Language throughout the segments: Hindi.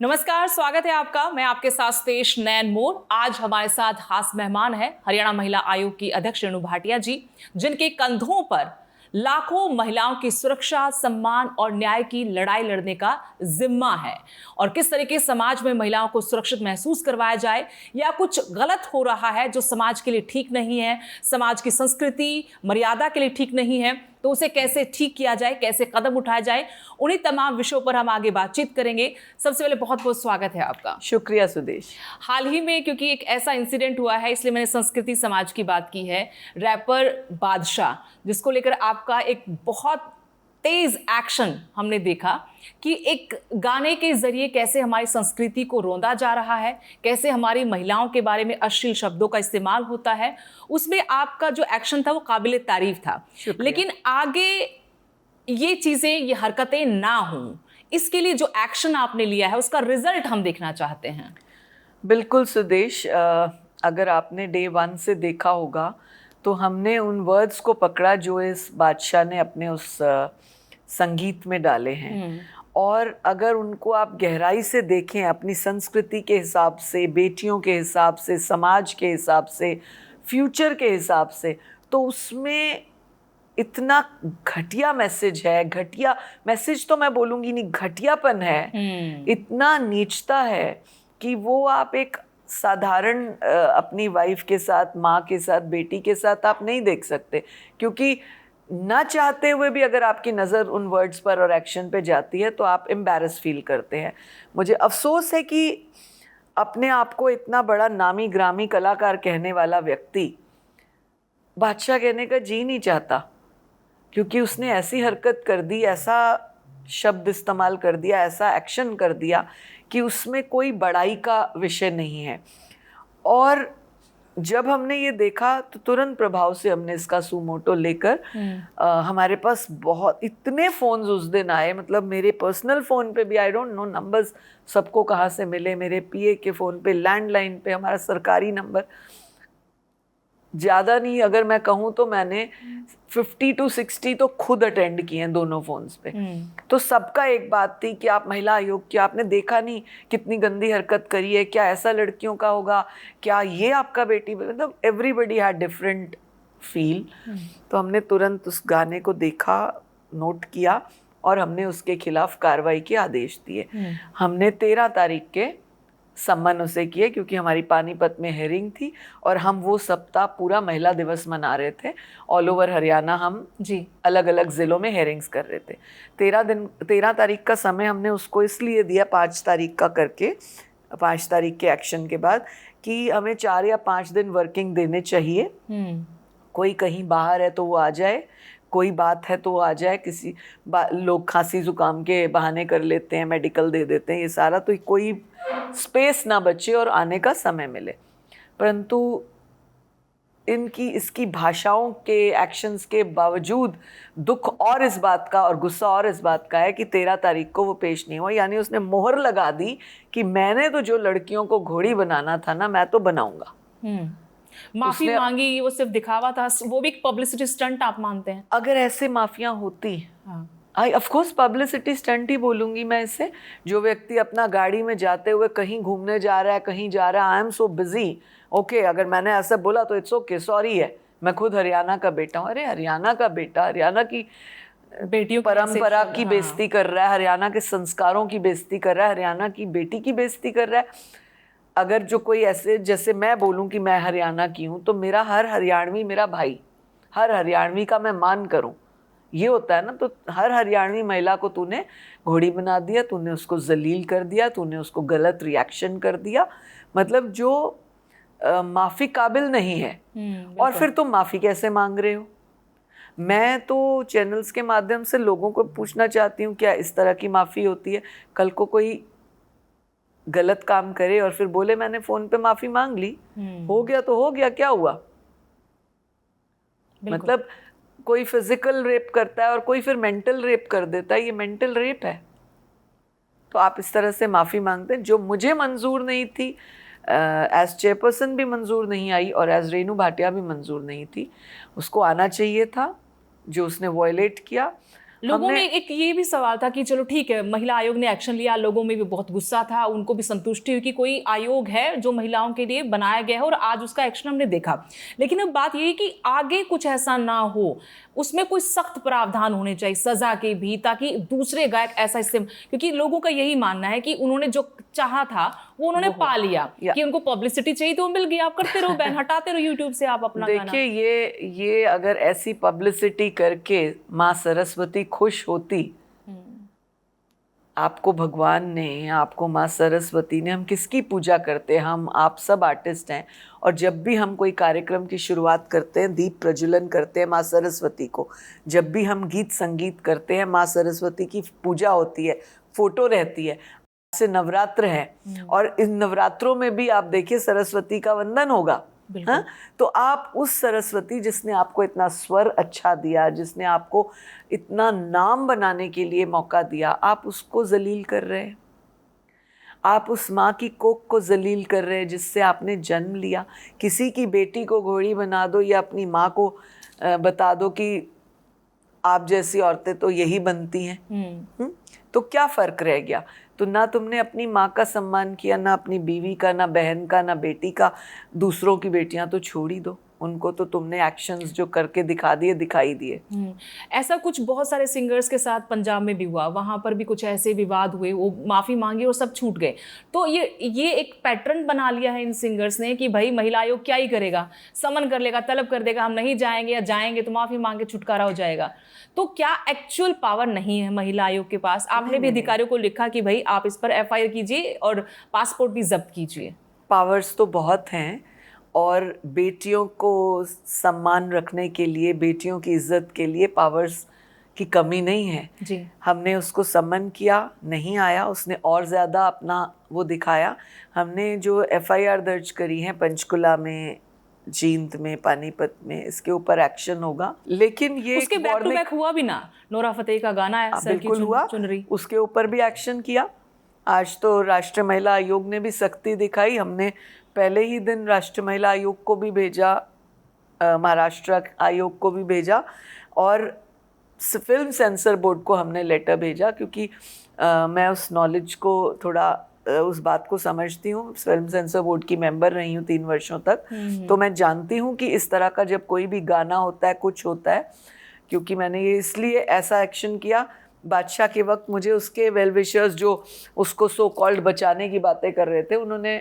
नमस्कार, स्वागत है आपका। मैं आपके साथ तेज नैन मोर। आज हमारे साथ खास मेहमान है हरियाणा महिला आयोग की अध्यक्ष रेणु भाटिया जी, जिनके कंधों पर लाखों महिलाओं की सुरक्षा, सम्मान और न्याय की लड़ाई लड़ने का जिम्मा है। और किस तरीके समाज में महिलाओं को सुरक्षित महसूस करवाया जाए या कुछ गलत हो रहा है जो समाज के लिए ठीक नहीं है, समाज की संस्कृति मर्यादा के लिए ठीक नहीं है, तो उसे कैसे ठीक किया जाए, कैसे कदम उठाया जाए, उन्हीं तमाम विषयों पर हम आगे बातचीत करेंगे। सबसे पहले बहुत बहुत स्वागत है आपका। शुक्रिया सुदेश। हाल ही में क्योंकि एक ऐसा इंसिडेंट हुआ है, इसलिए मैंने संस्कृति समाज की बात की है। रैपर बादशाह, जिसको लेकर आपका एक बहुत तेज एक्शन हमने देखा कि एक गाने के जरिए कैसे हमारी संस्कृति को रोंदा जा रहा है, कैसे हमारी महिलाओं के बारे में अश्लील शब्दों का इस्तेमाल होता है। उसमें आपका जो एक्शन था वो काबिले तारीफ था, लेकिन आगे ये चीजें, ये हरकतें ना हों, इसके लिए जो एक्शन आपने लिया है उसका रिजल्ट हम देखना चाहते हैं। बिल्कुल सुदेश, अगर आपने डे 1 से देखा होगा तो हमने उन वर्ड्स को पकड़ा जो इस बादशाह ने अपने उस संगीत में डाले हैं, और अगर उनको आप गहराई से देखें अपनी संस्कृति के हिसाब से, बेटियों के हिसाब से, समाज के हिसाब से, फ्यूचर के हिसाब से, तो उसमें इतना घटिया मैसेज है। घटिया मैसेज तो मैं बोलूँगी नहीं, घटियापन है, इतना नीचता है कि वो आप एक साधारण अपनी वाइफ के साथ, माँ के साथ, बेटी के साथ आप नहीं देख सकते, क्योंकि ना चाहते हुए भी अगर आपकी नज़र उन वर्ड्स पर और एक्शन पे जाती है तो आप एम्बैरस फील करते हैं। मुझे अफसोस है कि अपने आप को इतना बड़ा नामी ग्रामी कलाकार कहने वाला व्यक्ति बादशाह कहने का जी नहीं चाहता, क्योंकि उसने ऐसी हरकत कर दी, ऐसा शब्द इस्तेमाल कर दिया, ऐसा एक्शन कर दिया कि उसमें कोई बड़ाई का विषय नहीं है। और जब हमने ये देखा तो तुरंत प्रभाव से हमने इसका सुमोटो लेकर हमारे पास बहुत इतने फ़ोन्स उस दिन आए, मतलब मेरे पर्सनल फ़ोन पे भी, आई डोंट नो नंबर्स सबको कहाँ से मिले, मेरे पीए के फ़ोन पे, लैंडलाइन पे, हमारा सरकारी नंबर, ज़्यादा नहीं अगर मैं कहूँ तो मैंने 50 to 60 तो खुद अटेंड किए हैं दोनों फोन्स पे। तो सबका एक बात थी कि आप महिला आयोग की, आपने देखा नहीं कितनी गंदी हरकत करी है, क्या ऐसा लड़कियों का होगा, क्या ये आपका बेटी, मतलब एवरीबडी हैड डिफरेंट फील। तो हमने तुरंत उस गाने को देखा, नोट किया और हमने उसके खिलाफ कार्रवाई के आदेश दिए। हमने 13 तारीख के सम्मन उसे किए, क्योंकि हमारी पानीपत में हेयरिंग थी और हम वो सप्ताह पूरा महिला दिवस मना रहे थे। ऑल ओवर हरियाणा हम अलग अलग ज़िलों में हेयरिंग्स कर रहे थे। 13 तारीख का समय हमने उसको इसलिए दिया 5 तारीख का करके, 5 तारीख के एक्शन के बाद, कि हमें 4 या 5 दिन वर्किंग देने चाहिए। कोई कहीं बाहर है तो वो आ जाए, कोई बात है तो वो आ जाए, किसी लोग खांसी जुकाम के बहाने कर लेते हैं, मेडिकल दे देते हैं, ये सारा, तो कोई स्पेस ना बचे और आने का समय मिले। परंतु इसकी भाषाओं के, एक्शंस के बावजूद दुख और इस बात का और गुस्सा और इस बात का है कि 13 तारीख को वो पेश नहीं हुआ। यानी उसने मोहर लगा दी कि मैंने तो जो लड़कियों को घोड़ी बनाना था ना, मैं तो बनाऊंगा। माफी मांगी, वो सिर्फ दिखावा था, वो भी एक पब्लिसिटी स्टंट आप मानते हैं? अगर ऐसे माफियां होती, ऑफ कोर्स पब्लिसिटी स्टंट ही बोलूंगी मैं इसे। जो व्यक्ति अपना गाड़ी में जाते हुए कहीं घूमने जा रहा है, कहीं जा रहा है, I am so busy, okay, अगर मैंने ऐसा बोला तो इट्स ओके, सॉरी है, मैं खुद हरियाणा का बेटा हूँ। अरे हरियाणा का बेटा, हरियाणा की बेटियों परंपरा की बेइज्जती कर रहा है, हरियाणा के संस्कारों की बेइज्जती कर रहा है, हरियाणा की बेटी की बेइज्जती कर रहा है। अगर जो कोई ऐसे, जैसे मैं बोलूँ कि मैं हरियाणा की हूँ, तो मेरा हर हरियाणवी मेरा भाई, हर हरियाणवी का मैं मान करूँ, ये होता है ना। तो हर हरियाणवी महिला को तूने घोड़ी बना दिया, तूने उसको जलील कर दिया, तूने उसको गलत रिएक्शन कर दिया, मतलब जो माफ़ी काबिल नहीं है। और फिर तुम माफ़ी कैसे मांग रहे हो? मैं तो चैनल्स के माध्यम से लोगों को पूछना चाहती हूँ, क्या इस तरह की माफ़ी होती है? कल को कोई गलत काम करे और फिर बोले मैंने फ़ोन पे माफ़ी मांग ली, हो गया तो हो गया, क्या हुआ? मतलब कोई फिजिकल रेप करता है और कोई फिर मेंटल रेप कर देता है, ये मेंटल रेप है। तो आप इस तरह से माफ़ी मांगते हैं, जो मुझे मंजूर नहीं थी, एज चेयरपर्सन भी मंजूर नहीं आई और एज रेणु भाटिया भी मंजूर नहीं थी। उसको आना चाहिए था, जो उसने वॉयलेट किया। लोगों में एक ये भी सवाल था कि चलो ठीक है, महिला आयोग ने एक्शन लिया, लोगों में भी बहुत गुस्सा था, उनको भी संतुष्टि हुई कि कोई आयोग है जो महिलाओं के लिए बनाया गया है और आज उसका एक्शन हमने देखा। लेकिन अब बात ये है कि आगे कुछ ऐसा ना हो, उसमें कोई सख्त प्रावधान होने चाहिए सजा के भी, ताकि दूसरे गायक ऐसा इससे, क्योंकि लोगों का यही मानना है कि उन्होंने जो चाहा था वो उन्होंने पा लिया, कि उनको पब्लिसिटी चाहिए तो मिल गई, आप करते रहो बैन, हटाते रहो यूट्यूब से आप अपना गाना। देखिए ये अगर ऐसी पब्लिसिटी करके माँ सरस्वती खुश होती, आपको भगवान ने, आपको माँ सरस्वती ने, हम किसकी पूजा करते हैं? हम आप सब आर्टिस्ट हैं, और जब भी हम कोई कार्यक्रम की शुरुआत करते हैं, दीप प्रज्वलन करते हैं माँ सरस्वती को, जब भी हम गीत संगीत करते हैं माँ सरस्वती की पूजा होती है, फोटो रहती है। से नवरात्र है और इन नवरात्रों में भी आप देखिए सरस्वती का वंदन होगा। हाँ? तो आप उस सरस्वती जिसने आपको इतना स्वर अच्छा दिया, जिसने आपको इतना नाम बनाने के लिए मौका दिया, आप उसको जलील कर रहे हैं। आप उस माँ की कोख को जलील कर रहे हैं जिससे आपने जन्म लिया। किसी की बेटी को घोड़ी बना दो या अपनी माँ को बता दो कि आप जैसी औरतें तो यही बनती हैं। तो क्या फर्क रह गया? तो ना तुमने अपनी माँ का सम्मान किया, ना अपनी बीवी का, ना बहन का, ना बेटी का। दूसरों की बेटियां तो छोड़ ही दो, उनको तो तुमने एक्शंस जो करके दिखा दिए, दिखाई दिए। ऐसा कुछ बहुत सारे सिंगर्स के साथ पंजाब में भी हुआ, वहां पर भी कुछ ऐसे विवाद हुए, वो माफी मांगी और सब छूट गए। तो ये एक पैटर्न बना लिया है इन सिंगर्स ने कि भाई महिला आयोग क्या ही करेगा, समन कर लेगा, तलब कर देगा, हम नहीं जाएंगे, या जाएंगे तो माफी मांग के छुटकारा हो जाएगा। तो क्या एक्चुअल पावर नहीं है महिला आयोग के पास? आपने भी अधिकारियों को लिखा कि भाई आप इस पर एफआईआर कीजिए और पासपोर्ट भी जब्त कीजिए। पावर्स तो बहुत हैं, और बेटियों को सम्मान रखने के लिए, बेटियों की इज्जत के लिए पावर्स की कमी नहीं है जी। हमने उसको समन किया, नहीं आया, उसने और ज़्यादा अपना वो दिखाया। हमने जो एफआईआर दर्ज करी है पंचकुला में, जींद में, पानीपत में, इसके ऊपर एक्शन होगा। लेकिन ये उसके बैक टू बैक हुआ भी ना, नोरा फतेही का गाना है सर की हुआ, चुनरी, उसके ऊपर भी एक्शन किया। आज तो राष्ट्रीय महिला आयोग ने भी सख्ती दिखाई। हमने पहले ही दिन राष्ट्रीय महिला आयोग को भी भेजा, महाराष्ट्र आयोग को भी भेजा, और फिल्म सेंसर बोर्ड को हमने लेटर भेजा, क्योंकि मैं उस नॉलेज को थोड़ा उस बात को समझती हूँ। फिल्म सेंसर बोर्ड की मेंबर रही हूँ 3 वर्षों तक, तो मैं जानती हूँ कि इस तरह का जब कोई भी गाना होता है, कुछ होता है, क्योंकि मैंने ये इसलिए ऐसा एक्शन किया। बादशाह के वक्त मुझे उसके वेल विशर्स जो उसको सो कॉल्ड बचाने की बातें कर रहे थे, उन्होंने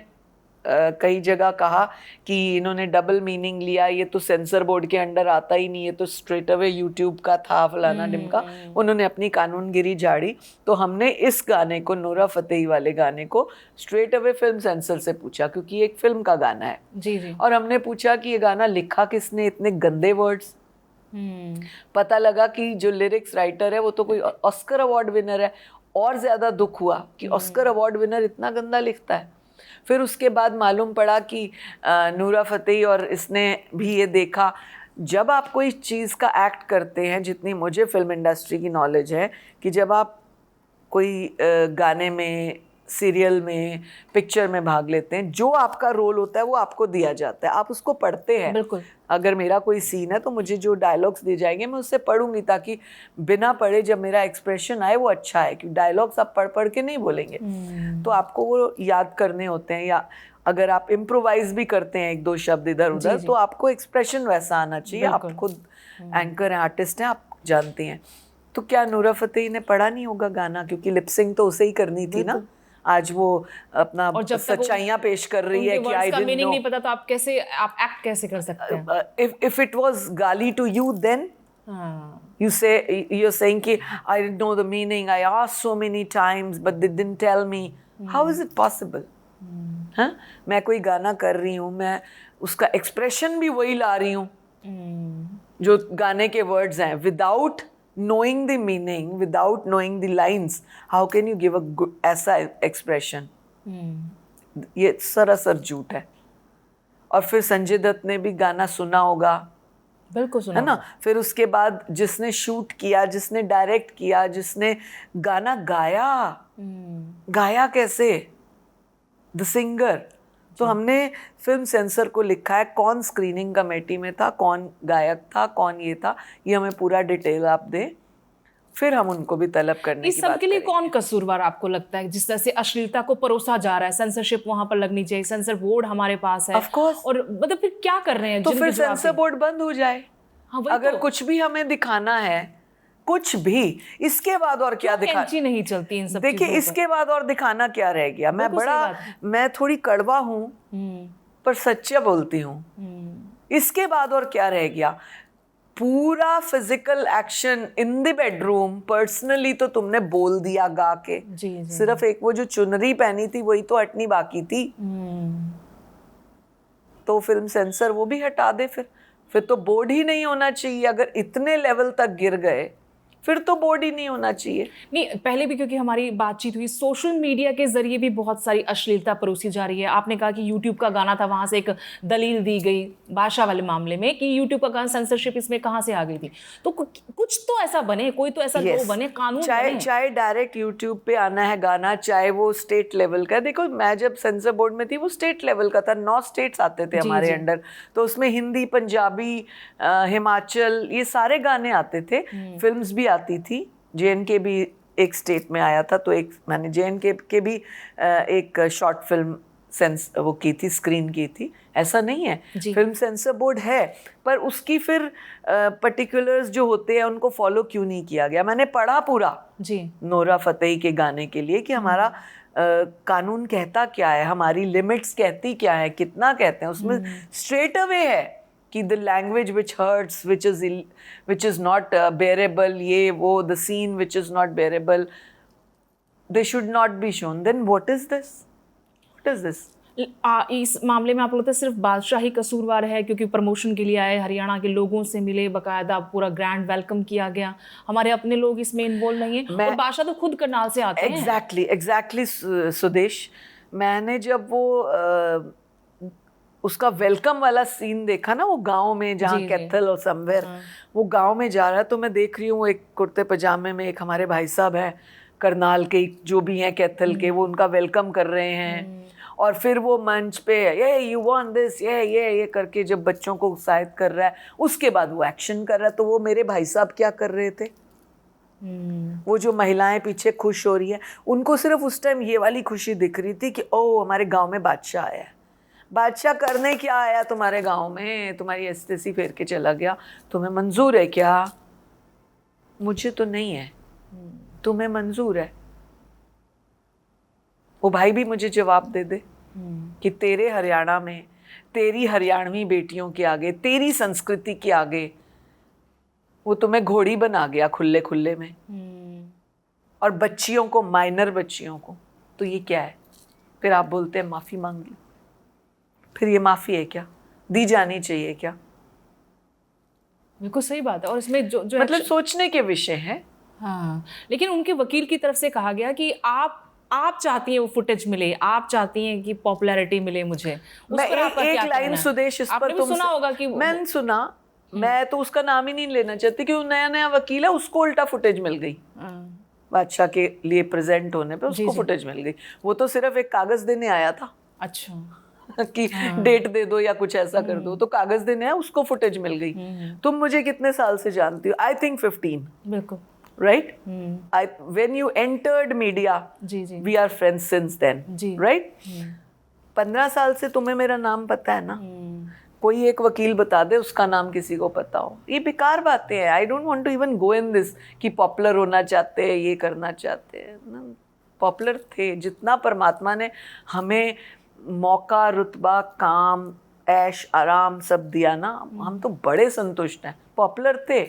कई जगह कहा कि इन्होंने डबल मीनिंग लिया, ये तो सेंसर बोर्ड के अंडर आता ही नहीं, ये तो स्ट्रेट अवे यूट्यूब का था, फलाना ढिमका। उन्होंने अपनी कानूनगिरी झाड़ी। तो हमने इस गाने को, नोरा फतेही वाले गाने को, स्ट्रेट अवे फिल्म सेंसर से पूछा, क्योंकि ये एक फिल्म का गाना है। जी। और हमने पूछा कि ये गाना लिखा किसने, इतने गंदे वर्ड्स। पता लगा कि जो लिरिक्स राइटर है वो तो कोई ऑस्कर अवार्ड विनर है। और ज्यादा दुख हुआ कि ऑस्कर अवार्ड विनर इतना गंदा लिखता है। फिर उसके बाद मालूम पड़ा कि नूरा फतेही और इसने भी ये देखा, जब आप कोई चीज़ का एक्ट करते हैं, जितनी मुझे फिल्म इंडस्ट्री की नॉलेज है, कि जब आप कोई गाने में, सीरियल में, पिक्चर में भाग लेते हैं, जो आपका रोल होता है वो आपको दिया जाता है, आप उसको पढ़ते हैं। बिल्कुल। अगर मेरा कोई सीन है तो मुझे जो डायलॉग्स दिए जाएंगे मैं उससे पढ़ूंगी, ताकि बिना पढ़े जब मेरा एक्सप्रेशन आए वो अच्छा है, क्योंकि डायलॉग्स आप पढ़ पढ़ के नहीं बोलेंगे। तो आपको वो याद करने होते हैं, या अगर आप इम्प्रोवाइज भी करते हैं 1-2 शब्द इधर उधर, तो आपको एक्सप्रेशन वैसा आना चाहिए। आप खुद एंकर हैं, आर्टिस्ट हैं, आप जानती हैं। तो क्या नूरा फतेही ने पढ़ा नहीं होगा गाना? क्योंकि लिपसिंग तो उसे ही करनी थी ना। आज वो अपना सच्चाइयां पेश कर रही है कि आई डिडंट नो। मीनिंग नहीं पता तो आप एक्ट कैसे कर सकते हैं? If it was गाली to you, then you're saying कि I didn't know the meaning, I asked so many times but they didn't tell me. How is it possible? हाँ, मैं कोई गाना कर रही हूँ, मैं उसका एक्सप्रेशन भी वही ला रही हूँ जो गाने के वर्ड्स हैं, without knowing the meaning, without knowing the lines, how can you give a good ऐसा expression? ये सरासर झूठ है। और फिर संजय दत्त ने भी गाना सुना होगा, बिल्कुल सुना है ना। फिर उसके बाद जिसने शूट किया, जिसने डायरेक्ट किया, जिसने गाना गाया, गाया कैसे? The singer. तो हमने फिल्म सेंसर को लिखा है कौन स्क्रीनिंग कमेटी में था, कौन गायक था, कौन ये था, ये हमें पूरा डिटेल आप दें। फिर हम उनको भी तलब करने इस की सब बात के लिए करेंगे। कौन कसूरवार आपको लगता है? जिस तरह से अश्लीलता को परोसा जा रहा है, सेंसरशिप वहां पर लगनी चाहिए, सेंसर बोर्ड हमारे पास है, Of course. और मतलब फिर क्या कर रहे हैं? तो जिनके फिर जवाब सेंसर बोर्ड बंद हो जाए। हाँ, वही अगर तो। कुछ भी हमें दिखाना है, कुछ भी, इसके बाद और क्या दिखा, कैंची नहीं चलती इन सब देखिए चीजों पर? इसके बाद और दिखाना क्या रह गया। मैं बिल्कुल सही बड़ा, बात है। मैं थोड़ी कड़वा हूँ पर सच्चा बोलती हूँ। इसके बाद और क्या रह गया? पूरा physical action in the bedroom, personally तो तुमने बोल दिया गा के। जी, जी, सिर्फ एक वो जो चुनरी पहनी थी वही तो हटनी बाकी थी। तो फिल्म सेंसर वो भी हटा दे। फिर तो बोर्ड ही नहीं होना चाहिए। अगर इतने लेवल तक गिर गए फिर तो बोर्ड ही नहीं होना चाहिए। नहीं, पहले भी क्योंकि हमारी बातचीत हुई, सोशल मीडिया के जरिए भी बहुत सारी अश्लीलता परोसी जा रही है। आपने कहा कि यूट्यूब का गाना था, वहां से एक दलील दी गई बादशाह वाले मामले में कि यूट्यूब का गाना सेंसरशिप इसमें कहां से आ गई थी। तो कुछ तो ऐसा बने, कोई तो ऐसा लो बने, कानून बने। चाहे डायरेक्ट यूट्यूब पे आना है गाना, चाहे वो स्टेट लेवल का। देखो मैं जब सेंसर बोर्ड में थी वो स्टेट लेवल का था, 9 स्टेट्स आते थे हमारे अंडर। तो उसमें हिंदी, पंजाबी, हिमाचल, ये सारे गाने आते थे। फिल्म्स भी आती थी। JNK भी एक स्टेट में आया था, तो एक मैंने JNK के भी एक शॉर्ट फिल्म वो की थी, स्क्रीन की थी। ऐसा नहीं है, फिल्म सेंसर बोर्ड है, पर उसकी फिर पर्टिकुलर्स जो होते हैं उनको फॉलो क्यों नहीं किया गया। मैंने पढ़ा पूरा जी नोरा फतेही के गाने के लिए कि हमारा कानून कहता क्या है, हमारी लिमिट्स कहती क्या है, कितना कहते हैं। उसमें स्ट्रेट अवे है कि the language which hurts, which is not bearable, ये वो, the scene which is not bearable, they should not be shown. Then what is this? इस मामले में आप लोग तो सिर्फ बादशाह ही कसूरवार है, क्योंकि प्रमोशन के लिए आए, हरियाणा के लोगों से मिले, बकायदा पूरा ग्रैंड वेलकम किया गया, हमारे अपने लोग इसमें इन्वॉल्व नहीं है, और बादशाह तो खुद करनाल से आते हैं। एग्जैक्टली सुदेश, मैंने जब वो उसका वेलकम वाला सीन देखा ना, वो गांव में जहाँ कैथल और समवेयर, वो गांव में जा रहा है, तो मैं देख रही हूँ एक कुर्ते पजामे में एक हमारे भाई साहब हैं करनाल के, जो भी हैं कैथल के, वो उनका वेलकम कर रहे हैं। और फिर वो मंच पे ये यू वांट दिस, ये करके जब बच्चों को उत्साहित कर रहा है, उसके बाद वो एक्शन कर रहा है। तो वो मेरे भाई साहब क्या कर रहे थे? वो जो महिलाएं पीछे खुश हो रही है, उनको सिर्फ उस टाइम ये वाली खुशी दिख रही थी कि ओ हमारे गांव में बादशाह आया है। बादशाह करने क्या आया तुम्हारे गांव में? तुम्हारी एस्तेसी फेर के चला गया। तुम्हें मंजूर है क्या? मुझे तो नहीं है, तुम्हें मंजूर है? वो भाई भी मुझे जवाब दे दे कि तेरे हरियाणा में, तेरी हरियाणवी बेटियों के आगे, तेरी संस्कृति के आगे वो तुम्हें घोड़ी बना गया खुले खुले में, और बच्चियों को, माइनर बच्चियों को। तो ये क्या है? फिर आप बोलते हैं माफी मांग ली। फिर ये माफी है क्या? दी जानी चाहिए क्या? बिल्कुल सही बात है। और इसमें जो मतलब सोचने के विषय है। हाँ, लेकिन उनके वकील की तरफ से कहा गया कि आप चाहती हैं वो फुटेज मिले, आप चाहती हैं कि पॉपुलैरिटी मिले मुझे। मैं एक लाइन सुदेश इस पर तुम सुना होगा कि मैंने सुना, मैं तो उसका नाम ही नहीं लेना चाहती कि वो नया वकील है, उसको उल्टा फुटेज मिल गई बादशाह के लिए प्रेजेंट होने पे, उसको फुटेज मिल गई। वो तो सिर्फ एक कागज देने आया था। अच्छा कि डेट दे दो या कुछ ऐसा कर दो, तो कागज देने आया, उसको फुटेज मिल गई। तुम मुझे कितने साल से जानती हो? I think 15। बिल्कुल right? When you entered media, we are friends since then, right? 15 साल से तुम्हें मेरा नाम पता है ना? कोई एक वकील बता दे उसका नाम किसी को पता हो। ये बेकार बातें हैं। I don't want to even go in this कि पॉपुलर होना चाहते हैं, ये करना चाहते हैं। पॉपुलर थे जितना परमात्मा ने हमें मौका, रुतबा, काम, ऐश आराम सब दिया ना, हम तो बड़े संतुष्ट हैं। पॉपुलर थे,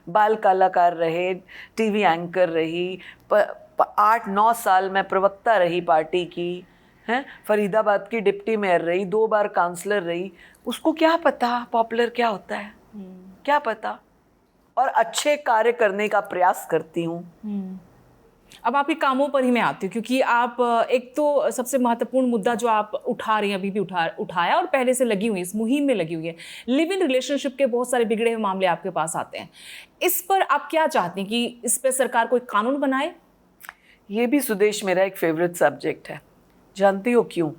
बाल कलाकार रहे, टीवी एंकर रही, 8-9 साल मैं प्रवक्ता रही पार्टी की, हैं, फरीदाबाद की डिप्टी मेयर रही, 2 बार काउंसलर रही। उसको क्या पता पॉपुलर क्या होता है? क्या पता? और अच्छे कार्य करने का प्रयास करती हूँ। अब आपके कामों पर ही मैं आती हूँ, क्योंकि आप एक तो सबसे महत्वपूर्ण मुद्दा जो आप उठा रही हैं, अभी भी उठाया और पहले से लगी हुई, इस मुहिम में लगी हुई है, लिव इन रिलेशनशिप के बहुत सारे बिगड़े हुए मामले आपके पास आते हैं। इस पर आप क्या चाहती हैं कि इस पर सरकार कोई कानून बनाए? ये भी सुदेश मेरा एक फेवरेट सब्जेक्ट है। जानती हो क्यों?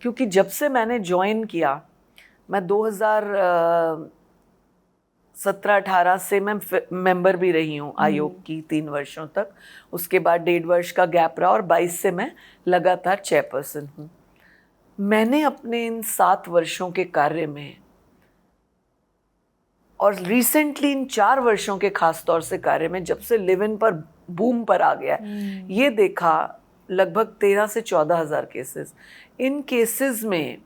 क्योंकि जब से मैंने ज्वाइन किया, मैं 17-18 से मैं मेंबर भी रही हूँ आयोग की 3 वर्षों तक। उसके बाद 1.5 वर्ष का गैप रहा और 22 से मैं लगातार चेयरपर्सन हूँ। मैंने अपने इन 7 वर्षों के कार्य में और रिसेंटली इन 4 वर्षों के खास तौर से कार्य में, जब से लिव इन पर बूम पर आ गया, ये देखा लगभग 13 से 14 हजार केसेस। इन केसेस में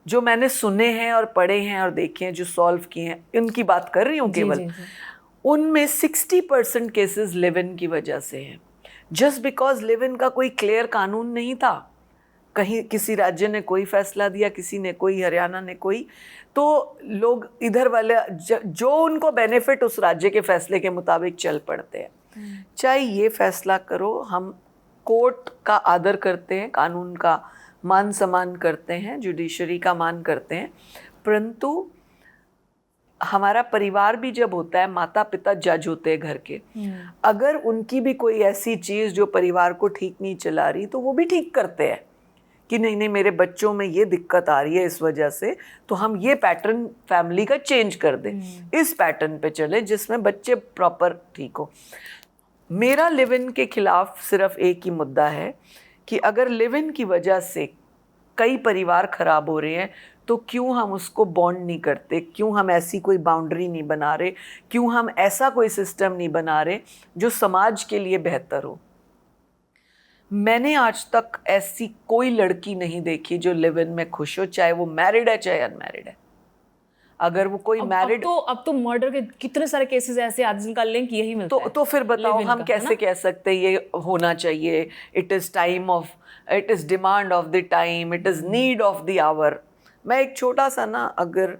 जो मैंने सुने हैं और पढ़े हैं और देखे हैं, जो सॉल्व किए हैं, इनकी बात कर रही हूँ केवल, उनमें 60% केसेस लिव इन की वजह से हैं। जस्ट बिकॉज लिव इन का कोई क्लियर कानून नहीं था, कहीं किसी राज्य ने कोई फैसला दिया, किसी ने कोई, हरियाणा ने कोई, तो लोग इधर वाले जो उनको बेनिफिट उस राज्य के फैसले के मुताबिक चल पड़ते हैं। चाहे ये फैसला करो, हम कोर्ट का आदर करते हैं, कानून का मान सम्मान करते हैं, जुडिशरी का मान करते हैं, परंतु हमारा परिवार भी जब होता है, माता पिता जज होते हैं घर के, अगर उनकी भी कोई ऐसी चीज़ जो परिवार को ठीक नहीं चला रही, तो वो भी ठीक करते हैं कि नहीं नहीं, मेरे बच्चों में ये दिक्कत आ रही है इस वजह से, तो हम ये पैटर्न फैमिली का चेंज कर दें, इस पैटर्न पे चले जिसमें बच्चे प्रॉपर ठीक हो। मेरा लिव इन के खिलाफ सिर्फ एक ही मुद्दा है कि अगर लिव इन की वजह से कई परिवार खराब हो रहे हैं, तो क्यों हम उसको बॉन्ड नहीं करते, क्यों हम ऐसी कोई बाउंड्री नहीं बना रहे, क्यों हम ऐसा कोई सिस्टम नहीं बना रहे जो समाज के लिए बेहतर हो। मैंने आज तक ऐसी कोई लड़की नहीं देखी जो लिव इन में खुश हो, चाहे वो मैरिड है चाहे अनमैरिड है। अगर वो कोई मैरिड, अब तो मर्डर के कितने सारे केसेस ऐसे आते जिनका लिंक यही मिलता है। तो फिर बताओ हम कैसे कह सकते हैं ये होना चाहिए, it is time of, it is demand of the time, it is need of the hour. मैं एक छोटा सा ना, अगर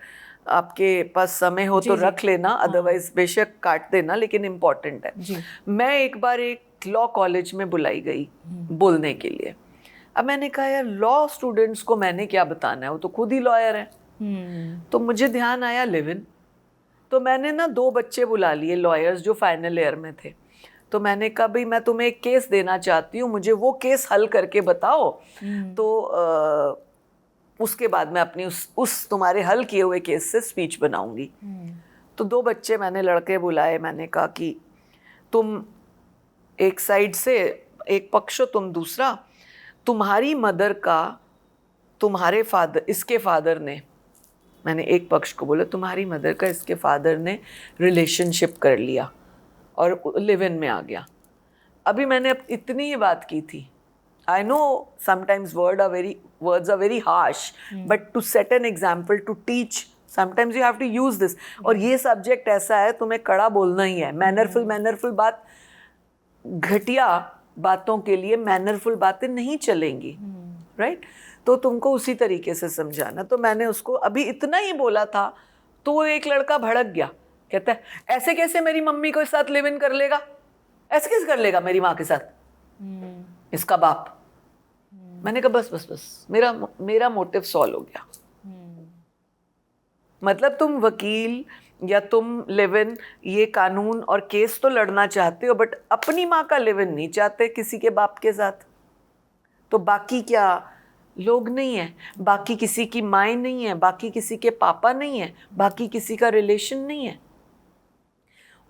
आपके पास समय हो तो रख लेना, अदरवाइज बेशक काट देना, लेकिन इम्पोर्टेंट है। मैं एक बार एक लॉ कॉलेज में बुलाई गई बोलने के लिए। अब मैंने कहा यार, लॉ स्टूडेंट्स को मैंने क्या बताना है, वो तो खुद ही लॉयर है। तो मुझे ध्यान आया लिव इन, तो मैंने ना 2 बच्चे बुला लिए लॉयर्स जो फाइनल ईयर में थे। तो मैंने कहा भाई मैं तुम्हें एक केस देना चाहती हूँ, मुझे वो केस हल करके बताओ, तो उसके बाद मैं अपनी उस तुम्हारे हल किए हुए केस से स्पीच बनाऊंगी। तो 2 बच्चे मैंने लड़के बुलाए, मैंने कहा कि तुम एक साइड से एक पक्ष हो, तुम दूसरा, तुम्हारी मदर का तुम्हारे फादर, इसके फादर ने, मैंने एक पक्ष को बोला, तुम्हारी मदर का इसके फादर ने रिलेशनशिप कर लिया और लिव इन में आ गया। अभी मैंने इतनी ही बात की थी। I know sometimes words are very harsh, but to set an example, to teach, sometimes you have to use this. और ये सब्जेक्ट ऐसा है, तुम्हें कड़ा बोलना ही है। मैनरफुल बात, घटिया बातों के लिए मैनरफुल बातें नहीं चलेंगी, राइट? तो तुमको उसी तरीके से समझाना। तो मैंने उसको अभी इतना ही बोला था, तो वो एक लड़का भड़क गया, कहता है ऐसे कैसे मेरी मम्मी को साथ लिव इन कर लेगा, ऐसे कैसे कर लेगा मेरी माँ के साथ, इसका बाप। मैंने कहा बस मेरा मोटिव सॉल्व हो गया। मतलब तुम वकील या तुम लिव इन, ये कानून और केस तो लड़ना चाहते हो, बट अपनी माँ का लिव इन नहीं चाहते किसी के बाप के साथ। तो बाकी क्या लोग नहीं है, बाकी किसी की माँ नहीं है, बाकी किसी के पापा नहीं है, बाकी किसी का रिलेशन नहीं है।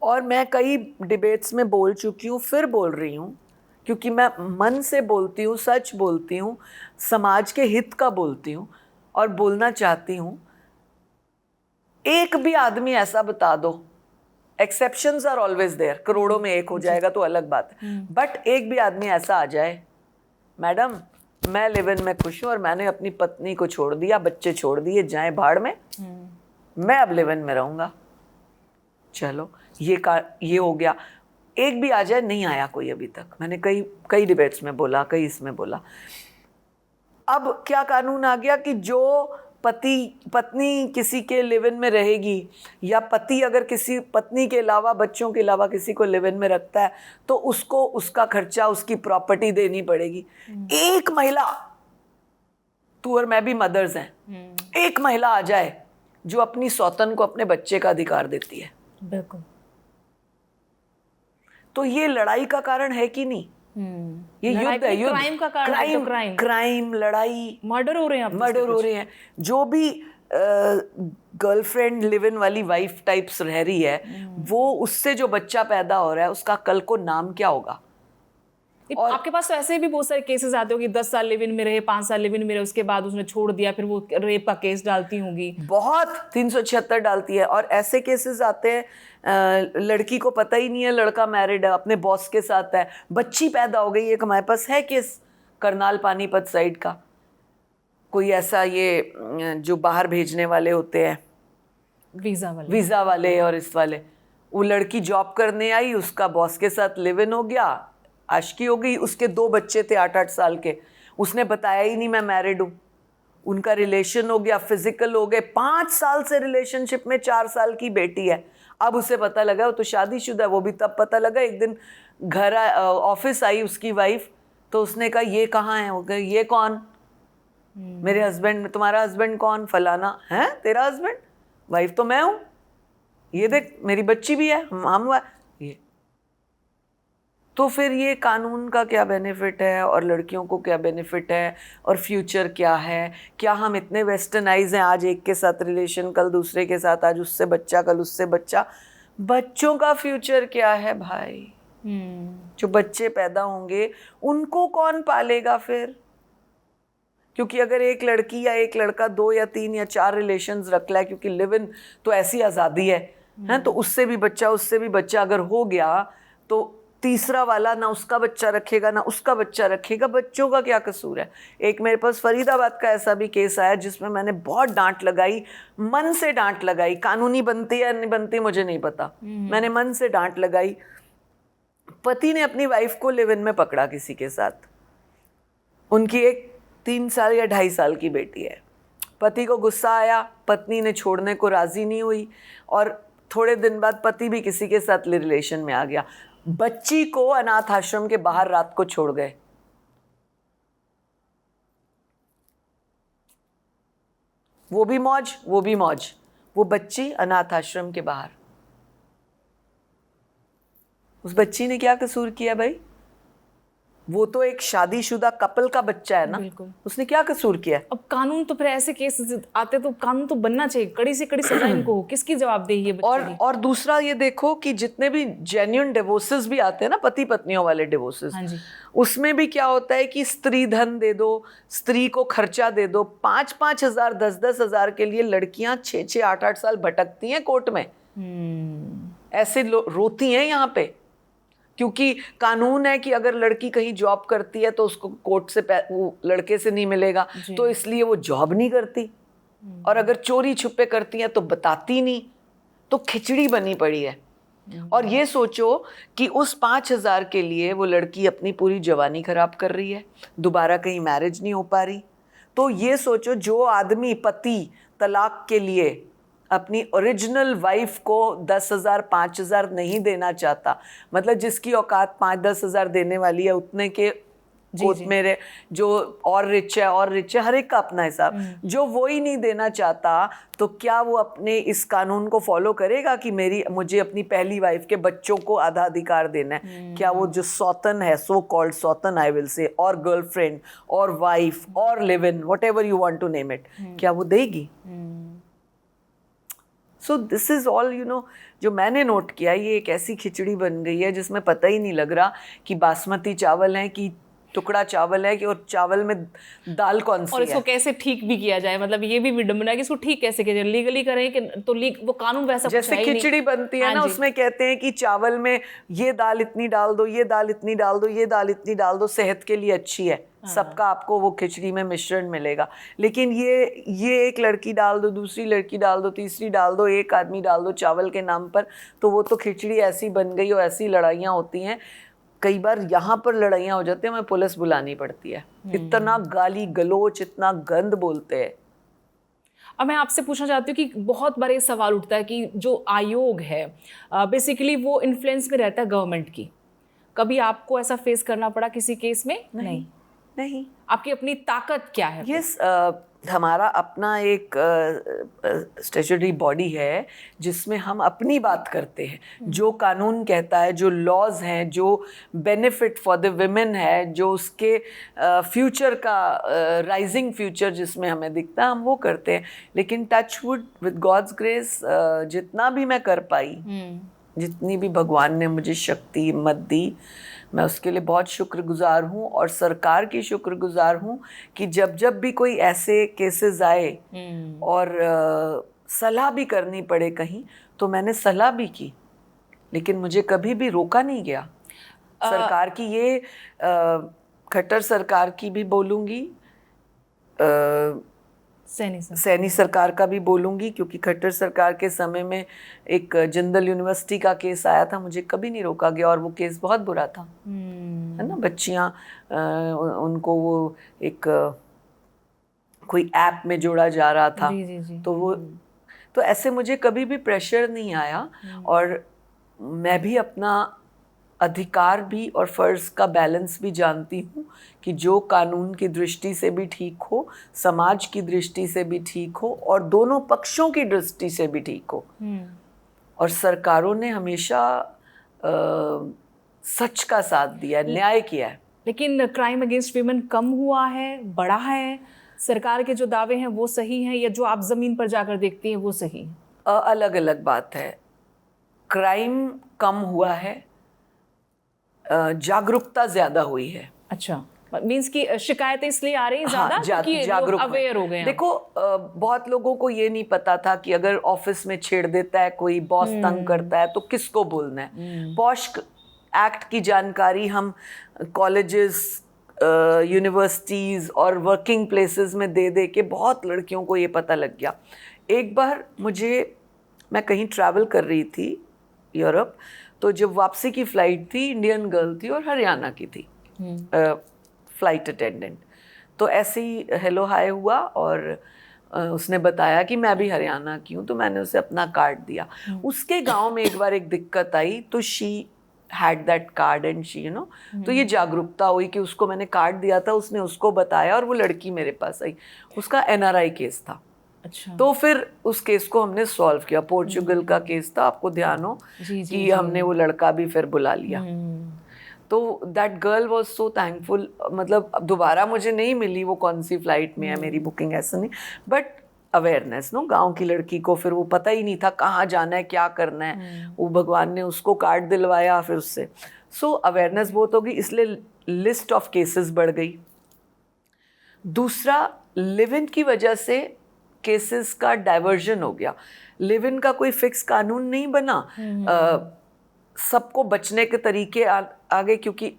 और मैं कई डिबेट्स में बोल चुकी हूँ, फिर बोल रही हूँ, क्योंकि मैं मन से बोलती हूँ, सच बोलती हूँ, समाज के हित का बोलती हूँ और बोलना चाहती हूँ। एक भी आदमी ऐसा बता दो, एक्सेप्शंस आर ऑलवेज देयर, करोड़ों में एक हो जाएगा तो अलग बात है, बट एक भी आदमी ऐसा आ जाए, मैडम मैं लिव इन में खुश हूँ और मैंने अपनी पत्नी को छोड़ दिया, बच्चे छोड़ दिए, जाए भाड़ में, मैं अब लिव इन में रहूंगा, चलो ये हो गया। एक भी आ जाए, नहीं आया कोई अभी तक। मैंने कई डिबेट्स में बोला, कई इसमें बोला। अब क्या कानून आ गया कि जो पत्नी किसी के लिव इन में रहेगी, या पति अगर किसी पत्नी के अलावा, बच्चों के अलावा किसी को लिव इन में रखता है, तो उसको उसका खर्चा, उसकी प्रॉपर्टी देनी पड़ेगी। एक महिला, तू और मैं भी मदर्स हैं, एक महिला आ जाए जो अपनी सौतन को अपने बच्चे का अधिकार देती है, बिल्कुल, तो ये लड़ाई का कारण है कि नहीं? ये युद्ध है, युद्ध, क्राइम का कारण, क्राइम, लड़ाई, मर्डर हो रहे हैं, जो भी गर्लफ्रेंड लिव इन वाली वाइफ टाइप्स रह रही है, वो उससे जो बच्चा पैदा हो रहा है उसका कल को नाम क्या होगा? और आपके पास तो ऐसे भी बहुत सारे केसेस आते हो कि 10 साल लिव इन में रहे, 5 साल लिव इन में रहे, उसके बाद उसने छोड़ दिया, फिर वो रेप का केस डालती होंगी। बहुत 376 डालती है। और ऐसे केसेस आते हैं लड़की को पता ही नहीं है लड़का मैरिड है, अपने बॉस के साथ है, बच्ची पैदा हो गई। एक हमारे पास है केस करनाल पानीपत साइड का, कोई ऐसा ये जो बाहर भेजने वाले होते हैं, वीजा वाले और इस वाले, वो लड़की जॉब करने आई, उसका बॉस के साथ लिव इन हो गया, आशिकी हो गई, उसके 2 बच्चे थे 8-8 साल के, उसने बताया ही नहीं मैं मैरिड हूँ, उनका रिलेशन हो गया, फिजिकल हो गए, 5 साल से रिलेशनशिप में, 4 साल की बेटी है। अब उसे पता लगा, वो तो शादीशुदा है, वो भी तब पता लगा, एक दिन घर ऑफिस आई उसकी वाइफ, तो उसने कहा ये कहाँ है? वो कहे ये कौन? मेरे हस्बैंड, तुम्हारा हस्बैंड कौन? फलाना है तेरा हस्बैंड, वाइफ तो मैं हूँ, ये देख मेरी बच्ची भी है, हम ये। तो फिर ये कानून का क्या बेनिफिट है और लड़कियों को क्या बेनिफिट है और फ्यूचर क्या है? क्या हम इतने वेस्टर्नाइज हैं, आज एक के साथ रिलेशन, कल दूसरे के साथ, आज उससे बच्चा, कल उससे बच्चा। बच्चों का फ्यूचर क्या है भाई? जो बच्चे पैदा होंगे उनको कौन पालेगा फिर? क्योंकि अगर एक लड़की या एक लड़का 2 या 3 या 4 रिलेशंस रख ले, क्योंकि लिव इन तो ऐसी आज़ादी है, तो उससे भी बच्चा, उससे भी बच्चा अगर हो गया तो तीसरा वाला ना उसका बच्चा रखेगा ना उसका बच्चा रखेगा। बच्चों का क्या कसूर है? एक मेरे पास फरीदाबाद का ऐसा भी केस आया जिसमें मैंने बहुत डांट लगाई, मन से डांट लगाई, कानूनी बनती है नहीं बनती मुझे नहीं पता, मैंने मन से डांट लगाई। पति ने अपनी वाइफ को लिव इन में पकड़ा किसी के साथ, उनकी एक 3 साल या 2.5 साल की बेटी है। पति को गुस्सा आया, पत्नी ने छोड़ने को राजी नहीं हुई और थोड़े दिन बाद पति भी किसी के साथ रिलेशन में आ गया। बच्ची को अनाथ आश्रम के बाहर रात को छोड़ गए। वो भी मौज, वो भी मौज, वो बच्ची अनाथ आश्रम के बाहर। उस बच्ची ने क्या कसूर किया भाई? वो तो एक शादीशुदा कपल का बच्चा है ना, उसने क्या कसूर किया? अब कानून तो फिर ऐसे केस आते तो कानून तो बनना चाहिए, कड़ी से कड़ी सजा इनको हो, किसकी जवाबदेही है बच्चे की? और दूसरा ये देखो कि जितने भी जेन्युइन डिवोर्सेस भी आते हैं ना, पति पत्नियों वाले डिवोर्सेस, उसमें भी क्या होता है कि स्त्री धन दे दो, स्त्री को खर्चा दे दो। 5-5 हजार 10-10 हजार के लिए लड़कियां 6-6 8-8 साल भटकती हैं कोर्ट में, ऐसे रोती हैं यहाँ पे, क्योंकि कानून है कि अगर लड़की कहीं जॉब करती है तो उसको कोर्ट से वो लड़के से नहीं मिलेगा, तो इसलिए वो जॉब नहीं करती, और अगर चोरी छुपे करती है तो बताती नहीं, तो खिचड़ी बनी पड़ी है। और ये सोचो कि उस 5,000 के लिए वो लड़की अपनी पूरी जवानी खराब कर रही है, दोबारा कहीं मैरिज नहीं हो पा रही। तो ये सोचो, जो आदमी पति तलाक के लिए अपनी ओरिजिनल वाइफ को 10,000 5,000 नहीं देना चाहता, मतलब जिसकी औकात 5-10 हजार देने वाली है उतने के कोर्ट मेरे, जो और रिच है और रिच है, हर एक का अपना हिसाब, जो वो ही नहीं देना चाहता, तो क्या वो अपने इस कानून को फॉलो करेगा कि मुझे अपनी पहली वाइफ के बच्चों को आधा अधिकार देना है? क्या वो जो सौतन है, so called Sautan I will say, और गर्लफ्रेंड और वाइफ और live in, whatever you want to name it, क्या वो देगी? So this is all, you know, जो मैंने नोट किया, ये एक ऐसी खिचड़ी बन गई है जिसमें पता ही नहीं लग रहा कि बासमती चावल है कि टुकड़ा चावल है, कि और चावल में दाल कौन सी है, और इसको कैसे ठीक भी किया जाए। मतलब ये भी विडंबना है कि इसको ठीक कैसे किया जाए, लीगली करें कि तो वो कानून वैसा जैसे खिचड़ी बनती है ना, उसमें कहते हैं कि चावल में ये दाल इतनी डाल दो, ये दाल इतनी डाल दो, ये दाल इतनी डाल दो, सेहत के लिए अच्छी है, सबका आपको वो खिचड़ी में मिश्रण मिलेगा। लेकिन ये एक लड़की डाल दो, दूसरी लड़की डाल दो, तीसरी डाल दो, एक आदमी डाल दो चावल के नाम पर, तो वो तो खिचड़ी ऐसी बन गई और ऐसी लड़ाइयाँ होती हैं। कई बार यहाँ पर लड़ाइयाँ हो जाती है, हमें पुलिस बुलानी पड़ती है, इतना गाली गलोच, इतना गंद बोलते हैं। अब मैं आपसे पूछना चाहती हूँ कि बहुत बार ये सवाल उठता है कि जो आयोग है बेसिकली वो इन्फ्लुएंस में रहता है गवर्नमेंट की, कभी आपको ऐसा फेस करना पड़ा किसी केस में? नहीं, नहीं। आपकी अपनी ताकत क्या है? यस, हमारा अपना एक स्टैट्यूटरी बॉडी है जिसमें हम अपनी बात करते हैं। जो कानून कहता है, जो लॉज हैं, जो बेनिफिट फॉर द विमेन है, जो उसके फ्यूचर का राइजिंग फ्यूचर जिसमें हमें दिखता है, हम वो करते हैं। लेकिन touch wood, with God's grace, जितना भी मैं कर पाई, जितनी भी भगवान ने मुझे शक्ति हिम्मत दी, मैं उसके लिए बहुत शुक्रगुजार हूँ। और सरकार की शुक्रगुजार हूँ कि जब जब भी कोई ऐसे केसेस आए और सलाह भी करनी पड़े कहीं, तो मैंने सलाह भी की, लेकिन मुझे कभी भी रोका नहीं गया। सरकार की ये खट्टर सरकार की भी बोलूँगी, सैनी सरकार का भी बोलूँगी, क्योंकि खट्टर सरकार के समय में एक जिंदल यूनिवर्सिटी का केस आया था, मुझे कभी नहीं रोका गया, और वो केस बहुत बुरा था, है ना। बच्चियाँ उनको वो एक कोई ऐप में जोड़ा जा रहा था। जी। तो वो तो ऐसे मुझे कभी भी प्रेशर नहीं आया, और मैं भी अपना अधिकार भी और फ़र्ज़ का बैलेंस भी जानती हूँ कि जो कानून की दृष्टि से भी ठीक हो, समाज की दृष्टि से भी ठीक हो, और दोनों पक्षों की दृष्टि से भी ठीक हो। और सरकारों ने हमेशा सच का साथ दिया, न्याय किया है। लेकिन क्राइम अगेंस्ट विमेन कम हुआ है, बढ़ा है? सरकार के जो दावे हैं वो सही हैं, या जो आप ज़मीन पर जाकर देखती हैं वो सही है? अलग अलग बात है। क्राइम कम हुआ है, जागरूकता ज्यादा हुई है। अच्छा, मीन्स कि शिकायतें इसलिए आ रही हैं ज्यादा क्योंकि लोग अवेयर हो गए हैं। देखो, बहुत लोगों को ये नहीं पता था कि अगर ऑफिस में छेड़ देता है कोई, बॉस तंग करता है, तो किसको बोलना है। पॉश एक्ट की जानकारी हम कॉलेजेस, यूनिवर्सिटीज और वर्किंग प्लेसेस में दे दे के बहुत लड़कियों को ये पता लग गया। एक बार मैं कहीं ट्रैवल कर रही थी यूरोप, तो जब वापसी की फ़्लाइट थी, इंडियन गर्ल थी और हरियाणा की थी, फ़्लाइट अटेंडेंट। तो ऐसे ही हेलो हाय हुआ, और उसने बताया कि मैं भी हरियाणा की हूँ, तो मैंने उसे अपना कार्ड दिया। उसके गांव में एक बार एक दिक्कत आई, तो she had that card and she तो ये जागरूकता हुई कि उसको मैंने कार्ड दिया था, उसने उसको बताया, और वो लड़की मेरे पास आई। उसका NRI केस था। अच्छा। तो फिर उस केस को हमने सॉल्व किया। पोर्चुगल का केस था, आपको ध्यान हो कि हमने वो लड़का भी फिर बुला लिया। तो that girl was so thankful. मतलब अब दोबारा मुझे नहीं मिली, वो कौन सी फ्लाइट में है, मेरी बुकिंग ऐसा नहीं, बट अवेयरनेस गांव की लड़की को फिर वो पता ही नहीं था कहाँ जाना है, क्या करना है। वो भगवान ने उसको कार्ड दिलवाया फिर उससे। सो अवेयरनेस बहुत होगी, इसलिए लिस्ट ऑफ केसेस बढ़ गई। दूसरा, लिव इन की वजह से केसेस का डाइवर्जन हो गया। लिव इन का कोई फिक्स कानून नहीं बना, सबको बचने के तरीके आ गए, क्योंकि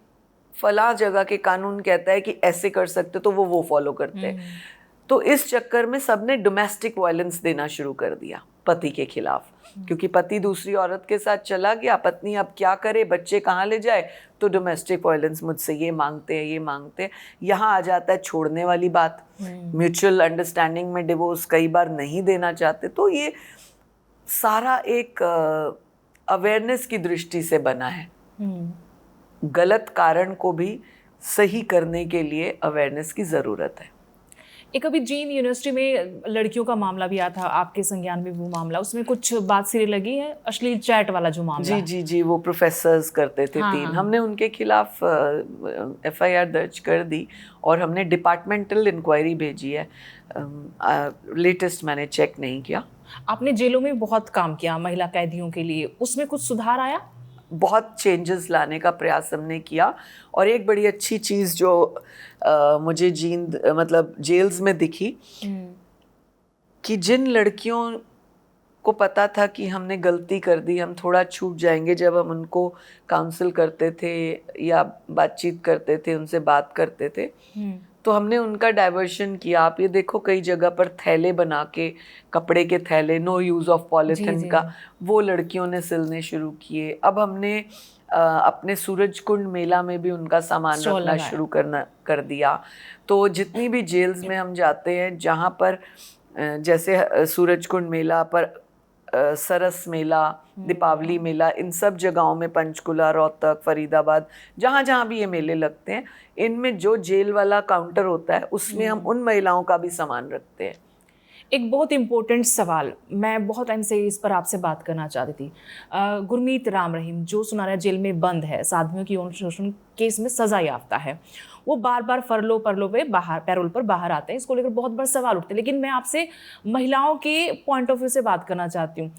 फला जगह के कानून कहता है कि ऐसे कर सकते, तो वो फॉलो करते हैं। तो इस चक्कर में सबने डोमेस्टिक वायलेंस देना शुरू कर दिया पति के खिलाफ, क्योंकि पति दूसरी औरत के साथ चला गया, पत्नी अब क्या करे, बच्चे कहाँ ले जाए, तो डोमेस्टिक वायलेंस, मुझसे ये मांगते हैं, ये मांगते हैं। यहाँ आ जाता है छोड़ने वाली बात, म्यूचुअल अंडरस्टैंडिंग में डिवोर्स कई बार नहीं देना चाहते। तो ये सारा एक अवेयरनेस की दृष्टि से बना है। गलत कारण को भी सही करने के लिए अवेयरनेस की ज़रूरत है। एक अभी जीन यूनिवर्सिटी में लड़कियों का मामला भी आया था, आपके संज्ञान में वो मामला, उसमें कुछ बात सिरे लगी है, अश्लील चैट वाला जो मामला है। जी, वो प्रोफेसर्स करते थे। हाँ, 3 हमने उनके खिलाफ FIR दर्ज कर दी, और हमने डिपार्टमेंटल इंक्वायरी भेजी है। लेटेस्ट मैंने चेक नहीं किया। आपने जेलों में बहुत काम किया महिला कैदियों के लिए, उसमें कुछ सुधार आया? बहुत चेंजेस लाने का प्रयास हमने किया, और एक बड़ी अच्छी चीज़ जो मुझे मतलब जेल्स में दिखी, कि जिन लड़कियों को पता था कि हमने गलती कर दी, हम थोड़ा छूट जाएंगे, जब हम उनको काउंसिल करते थे या बातचीत करते थे, उनसे बात करते थे, तो हमने उनका डाइवर्शन किया। आप ये देखो, कई जगह पर थैले बना के, कपड़े के थैले, नो यूज़ ऑफ पॉलीथिन का, वो लड़कियों ने सिलने शुरू किए। अब हमने अपने सूरजकुंड मेला में भी उनका सामान रखना शुरू कर दिया। तो जितनी भी जेल्स में हम जाते हैं, जहाँ पर जैसे सूरजकुंड मेला पर सरस मेला, दीपावली मेला, इन सब जगहों में, पंचकुला, रोहतक, फरीदाबाद, जहाँ जहाँ भी ये मेले लगते हैं, इनमें जो जेल वाला काउंटर होता है उसमें हम उन महिलाओं का भी सामान रखते हैं। एक बहुत इम्पोर्टेंट सवाल, मैं बहुत टाइम से इस पर आपसे बात करना चाहती थी। गुरमीत राम रहीम जो सुनारा जेल में बंद है, साधवियों की यौन शोषण केस में सजा याफ्ता है, वो बार बार फरलो पे बाहर, पैरोल पर बाहर आते हैं। इसको लेकर बहुत बड़े सवाल उठते हैं। लेकिन मैं आपसे महिलाओं के पॉइंट ऑफ व्यू से बात करना चाहती हूँ।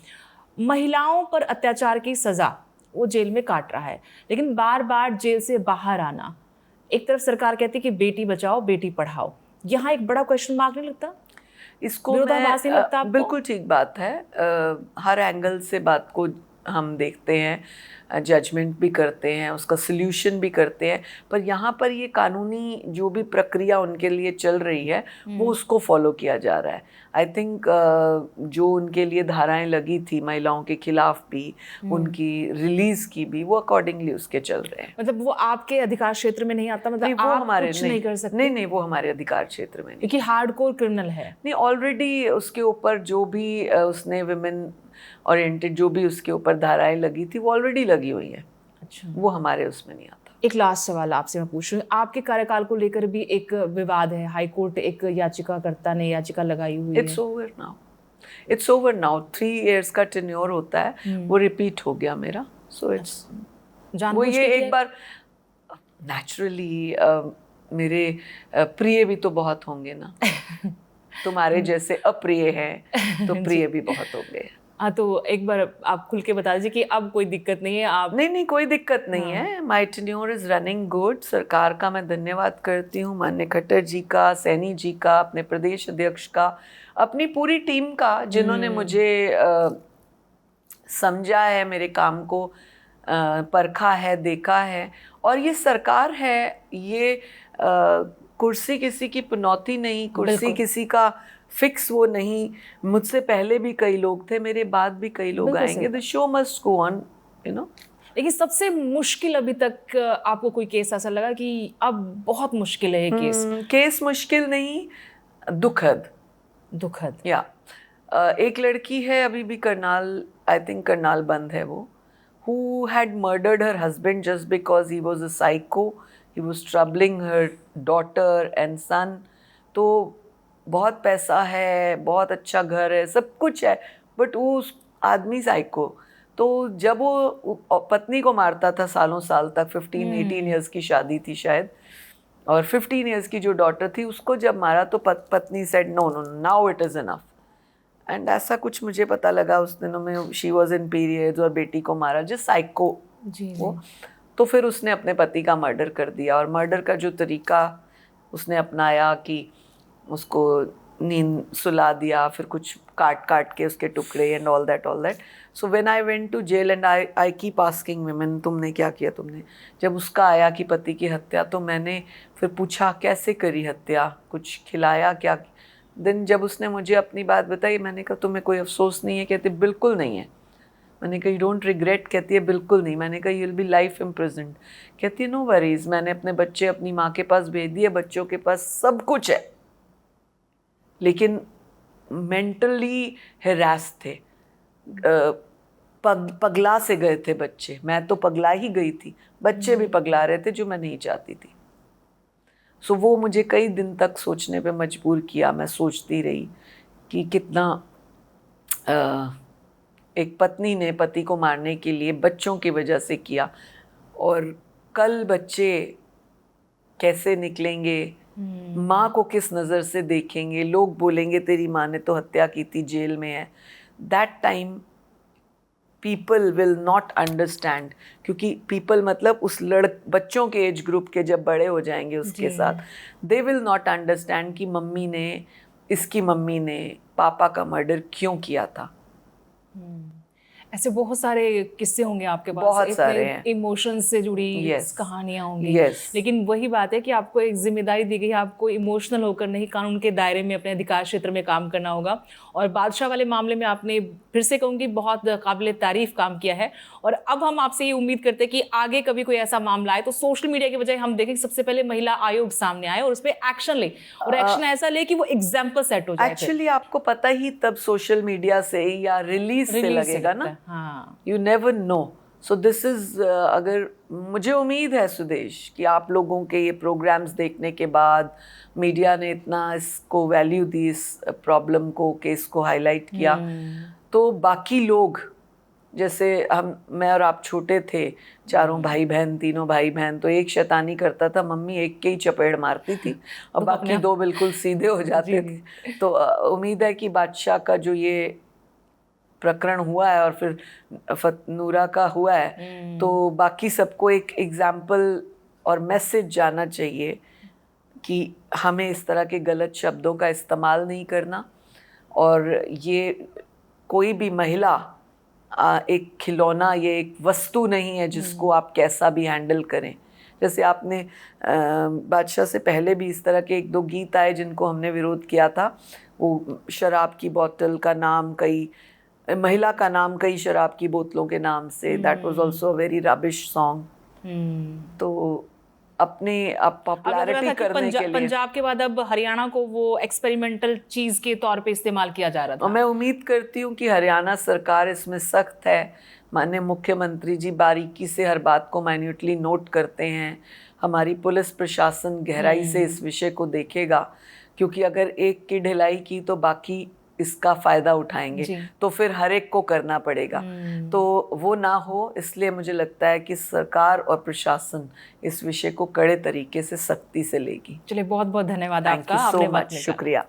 महिलाओं पर अत्याचार की सजा वो जेल में काट रहा है, लेकिन बार बार जेल से बाहर आना, एक तरफ सरकार कहती है कि बेटी बचाओ बेटी पढ़ाओ, यहाँ एक बड़ा क्वेश्चन मार्क नहीं लगता? इसको मैं बिल्कुल ठीक बात है। हर एंगल से बात को हम देखते हैं, जजमेंट भी करते हैं, उसका सल्यूशन भी करते हैं, पर यहाँ पर ये कानूनी जो भी प्रक्रिया उनके लिए चल रही है वो उसको फॉलो किया जा रहा है। आई थिंक जो उनके लिए धाराएं लगी थी महिलाओं के खिलाफ भी, उनकी रिलीज की भी, वो अकॉर्डिंगली उसके चल रहे हैं। मतलब वो आपके अधिकार क्षेत्र में नहीं आता? मतलब नहीं, वो आप हमारे कुछ नहीं कर सकते? नहीं, वो हमारे अधिकार क्षेत्र में नहीं, क्योंकि हार्डकोर क्रिमिनल है। नहीं, ऑलरेडी उसके ऊपर जो भी उसने विमेन ओरिएंटेड जो भी उसके ऊपर धाराएं लगी थी वो ऑलरेडी लगी हुई है। अच्छा, वो हमारे उसमें नहीं आता। एक लास्ट सवाल आपसे मैं पूछ रही हूँ, आपके कार्यकाल को लेकर भी एक विवाद है, हाई कोर्ट एक याचिकाकर्ता ने याचिका लगाई हुई है। इट्स ओवर नाउ 3 इयर्स का टेन्योर होता है, वो रिपीट हो गया मेरा। सो इट्स वो ये एक बार नेचुरली मेरे प्रिय भी तो बहुत होंगे ना तुम्हारे जैसे अप्रिय हैं तो प्रिय भी बहुत होंगे। हाँ, तो एक बार आप खुल के बता दीजिए कि अब कोई दिक्कत नहीं है। आप नहीं, कोई दिक्कत नहीं है। My tenure is running good. सरकार का मैं धन्यवाद करती हूँ, माननीय खट्टर जी का, सैनी जी का, अपने प्रदेश अध्यक्ष का, अपनी पूरी टीम का, जिन्होंने मुझे समझा है, मेरे काम को परखा है, देखा है। और ये सरकार है, ये कुर्सी किसी की पनौती नहीं, कुर्सी किसी का फिक्स वो नहीं। मुझसे पहले भी कई लोग थे, मेरे बाद भी कई लोग आएंगे। The show must go on, you know. लेकिन सबसे मुश्किल अभी तक आपको कोई केस ऐसा लगा कि अब बहुत मुश्किल है ये केस? केस मुश्किल नहीं, दुखद या एक लड़की है अभी भी करनाल, आई थिंक करनाल बंद है वो, who had murdered her husband just because he was a psycho. He was troubling her daughter and son. तो बहुत पैसा है, बहुत अच्छा घर है, सब कुछ है, बट वो उस आदमी साइको। तो जब वो पत्नी को मारता था सालों साल तक, 15-18 ईयर्स की शादी थी शायद, और 15 ईयर्स की जो डॉटर थी उसको जब मारा तो पत्नी said no, now it is enough. And ऐसा कुछ मुझे पता लगा उस दिनों में, शी वॉज इन पीरियड्स, और बेटी को मारा, जिस साइको वो। तो फिर उसने अपने पति का मर्डर कर दिया, और मर्डर का जो तरीका उसने अपनाया कि उसको नींद सुला दिया, फिर कुछ काट के उसके टुकड़े, and all that. So when I went to jail and I keep asking women, तुमने क्या किया? तुमने, जब उसका आया कि पति की हत्या, तो मैंने फिर पूछा कैसे करी हत्या, कुछ खिलाया क्या? दिन जब उसने मुझे अपनी बात बताई, मैंने कहा तुम्हें कोई अफसोस नहीं है? कहते बिल्कुल नहीं है। मैंने कहा यू डोंट रिग्रेट? कहती है बिल्कुल नहीं। मैंने कहा you will be life imprisoned. कहती है नो वरीज, मैंने अपने बच्चे अपनी माँ के पास भेज दिए, बच्चों के पास सब कुछ है, लेकिन मेंटली हैरास थे, पगला से गए थे बच्चे। मैं तो पगला ही गई थी, बच्चे भी पगला रहे थे, जो मैं नहीं चाहती थी। सो वो मुझे कई दिन तक सोचने पे मजबूर किया। मैं सोचती रही कि कितना एक पत्नी ने पति को मारने के लिए बच्चों की वजह से किया, और कल बच्चे कैसे निकलेंगे, माँ को किस नज़र से देखेंगे, लोग बोलेंगे तेरी माँ ने तो हत्या की थी, जेल में है। That time people will not understand, क्योंकि पीपल मतलब उस बच्चों के एज ग्रुप के जब बड़े हो जाएंगे उसके साथ, दे विल नॉट अंडरस्टैंड कि इसकी मम्मी ने पापा का मर्डर क्यों किया था। ऐसे बहुत सारे किस्से होंगे आपके पास, बहुत सारे हैं। इमोशन से जुड़ी Yes. कहानियां होंगी। Yes. लेकिन वही बात है कि आपको एक जिम्मेदारी दी गई है, आपको इमोशनल होकर नहीं, कानून के दायरे में अपने अधिकार क्षेत्र में काम करना होगा। और बादशाह वाले मामले में आपने, फिर से कहूँगी, बहुत काबिल तारीफ काम किया है। और अब हम आपसे ये उम्मीद करते हैं कि आगे कभी कोई ऐसा मामला आए तो सोशल मीडिया के बजाय हम देखें कि सबसे पहले महिला आयोग सामने आए और उस पर एक्शन ले, और एक्शन ऐसा ले कि वो एग्जाम्पल सेट हो जाए। एक्चुअली आपको पता ही तब सोशल मीडिया से या रिलीज से लगेगा ना। हाँ, you never know. So this is, अगर मुझे उम्मीद है सुदेश कि आप लोगों के ये प्रोग्राम्स देखने के बाद मीडिया ने इतना इसको वैल्यू दी, इस प्रॉब्लम को, केस को हाईलाइट किया, तो बाकी लोग, जैसे मैं और आप छोटे थे, चारों भाई बहन, तीनों भाई बहन, तो एक शैतानी करता था, मम्मी एक के ही चपेड़ मारती थी और बाकी दो बिल्कुल सीधे हो जाते थे। तो उम्मीद है कि बादशाह का जो ये प्रकरण हुआ है और फिर नूरा का हुआ है, तो बाकी सबको एक एग्जाम्पल और मैसेज जाना चाहिए कि हमें इस तरह के गलत शब्दों का इस्तेमाल नहीं करना। और ये कोई भी महिला एक खिलौना, ये एक वस्तु नहीं है जिसको आप कैसा भी हैंडल करें। जैसे आपने बादशाह से पहले भी इस तरह के एक दो गीत आए जिनको हमने विरोध किया था। वो शराब की बोतल का नाम कई, महिला का नाम कई शराब की बोतलों के नाम से, that was also a very rubbish song. तो अपने आप पॉपुलैरिटी करने के लिए पंजाब के बाद अब हरियाणा को वो एक्सपेरिमेंटल चीज के तौर पे इस्तेमाल किया जा रहा था। और मैं उम्मीद करती हूँ कि हरियाणा सरकार इसमें सख्त है। माननीय मुख्यमंत्री जी बारीकी से हर बात को माइन्यूटली नोट करते हैं। हमारी पुलिस प्रशासन गहराई से इस विषय को देखेगा, क्योंकि अगर एक की ढिलाई की तो बाकी इसका फायदा उठाएंगे, तो फिर हर एक को करना पड़ेगा। तो वो ना हो, इसलिए मुझे लगता है कि सरकार और प्रशासन इस विषय को कड़े तरीके से सख्ती से लेगी। चलिए, बहुत बहुत धन्यवाद आपका। थैंक यू सो मच, शुक्रिया।